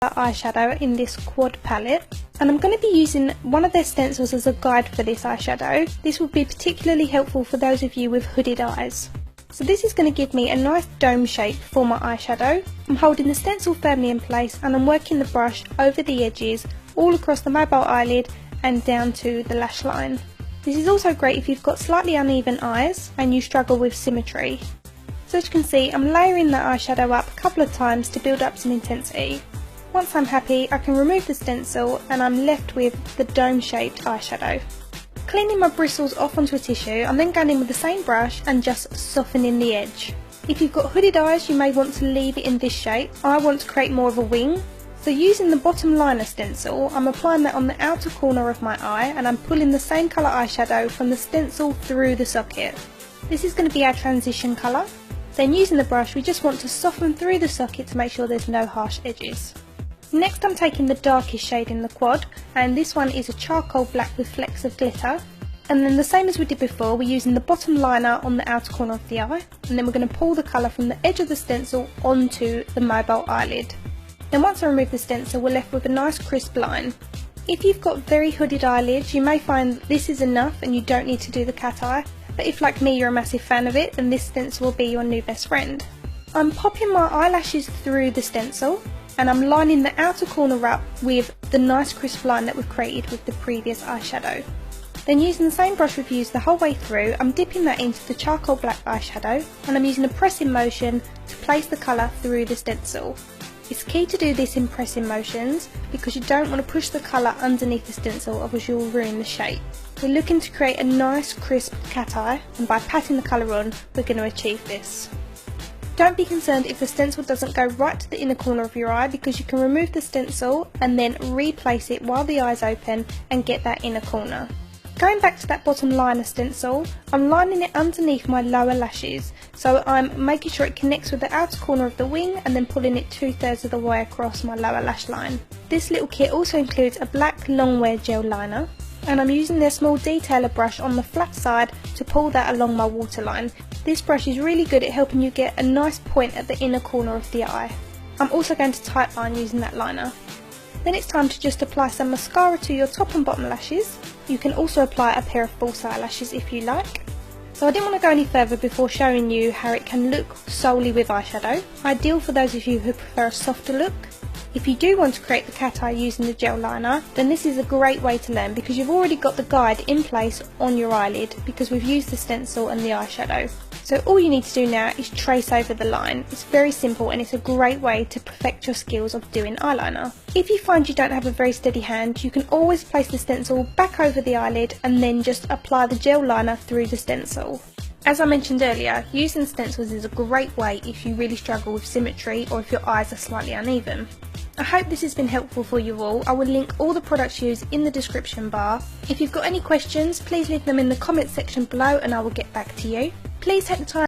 eyeshadow in this quad palette, and I'm going to be using one of their stencils as a guide for this eyeshadow. This will be particularly helpful for those of you with hooded eyes. So this is going to give me a nice dome shape for my eyeshadow. I'm holding the stencil firmly in place and I'm working the brush over the edges all across the mobile eyelid and down to the lash line. This is also great if you've got slightly uneven eyes and you struggle with symmetry. So as you can see, I'm layering the eyeshadow up a couple of times to build up some intensity. Once I'm happy, I can remove the stencil and I'm left with the dome shaped eyeshadow. Cleaning my bristles off onto a tissue, I'm then going in with the same brush and just softening the edge. If you've got hooded eyes, you may want to leave it in this shape. I want to create more of a wing. So using the bottom liner stencil, I'm applying that on the outer corner of my eye and I'm pulling the same colour eyeshadow from the stencil through the socket. This is going to be our transition colour. Then using the brush, we just want to soften through the socket to make sure there's no harsh edges. Next I'm taking the darkest shade in the quad, and this one is a charcoal black with flecks of glitter. And then the same as we did before, we're using the bottom liner on the outer corner of the eye, and then we're going to pull the colour from the edge of the stencil onto the mobile eyelid. Then once I remove the stencil, we're left with a nice crisp line. If you've got very hooded eyelids, you may find that this is enough and you don't need to do the cat eye, but if like me you're a massive fan of it, then this stencil will be your new best friend. I'm popping my eyelashes through the stencil, and I'm lining the outer corner up with the nice crisp line that we've created with the previous eyeshadow. Then using the same brush we've used the whole way through, I'm dipping that into the charcoal black eyeshadow and I'm using a pressing motion to place the colour through the stencil. It's key to do this in pressing motions because you don't want to push the colour underneath the stencil, otherwise you'll ruin the shape. We're looking to create a nice crisp cat eye, and by patting the colour on we're going to achieve this. Don't be concerned if the stencil doesn't go right to the inner corner of your eye, because you can remove the stencil and then replace it while the eye's open and get that inner corner. Going back to that bottom liner stencil, I'm lining it underneath my lower lashes, so I'm making sure it connects with the outer corner of the wing and then pulling it 2/3 of the way across my lower lash line. This little kit also includes a black long wear gel liner, and I'm using their small detailer brush on the flat side to pull that along my waterline. This brush is really good at helping you get a nice point at the inner corner of the eye. I'm also going to tightline using that liner. Then it's time to just apply some mascara to your top and bottom lashes. You can also apply a pair of false eyelashes if you like. So I didn't want to go any further before showing you how it can look solely with eyeshadow. Ideal for those of you who prefer a softer look. If you do want to create the cat eye using the gel liner, then this is a great way to learn because you've already got the guide in place on your eyelid because we've used the stencil and the eyeshadow. So all you need to do now is trace over the line. It's very simple and it's a great way to perfect your skills of doing eyeliner. If you find you don't have a very steady hand, you can always place the stencil back over the eyelid and then just apply the gel liner through the stencil. As I mentioned earlier, using stencils is a great way if you really struggle with symmetry or if your eyes are slightly uneven. I hope this has been helpful for you all. I will link all the products used in the description bar. If you've got any questions, please leave them in the comments section below and I will get back to you. Please take the time